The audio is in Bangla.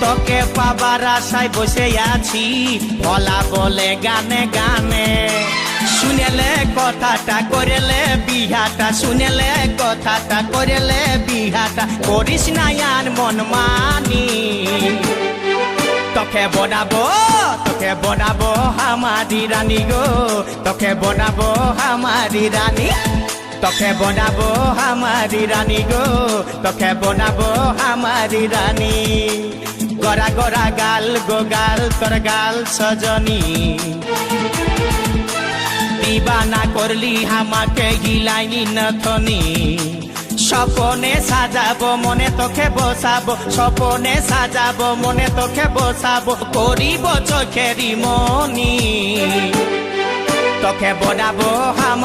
তোকে পাবার আশায় বসে আছি ভোলা বলে গানে গানে শুনেলে কথাটা করেলে বিহাটা শুনেলে কথাটা করেলে বিহাটা করিস না আর মন মানি তোকে বনাবো হামারি রানী গো তোকে বনাবো হামারি রানী তোকে বনাবো হামারি রানী গো তোকে বনাবো হামারি রানী গড়া গড়া গাল গো গাল তোর গাল সজনী দিবানা করলি আমাকে গিলাইনি নথনি স্বপনে সাজাবো মনে তোকে বসাবো স্বপনে সাজাবো মনে তোকে বসাবো করিব চোখেরি মনি তোকে বনাবো হামা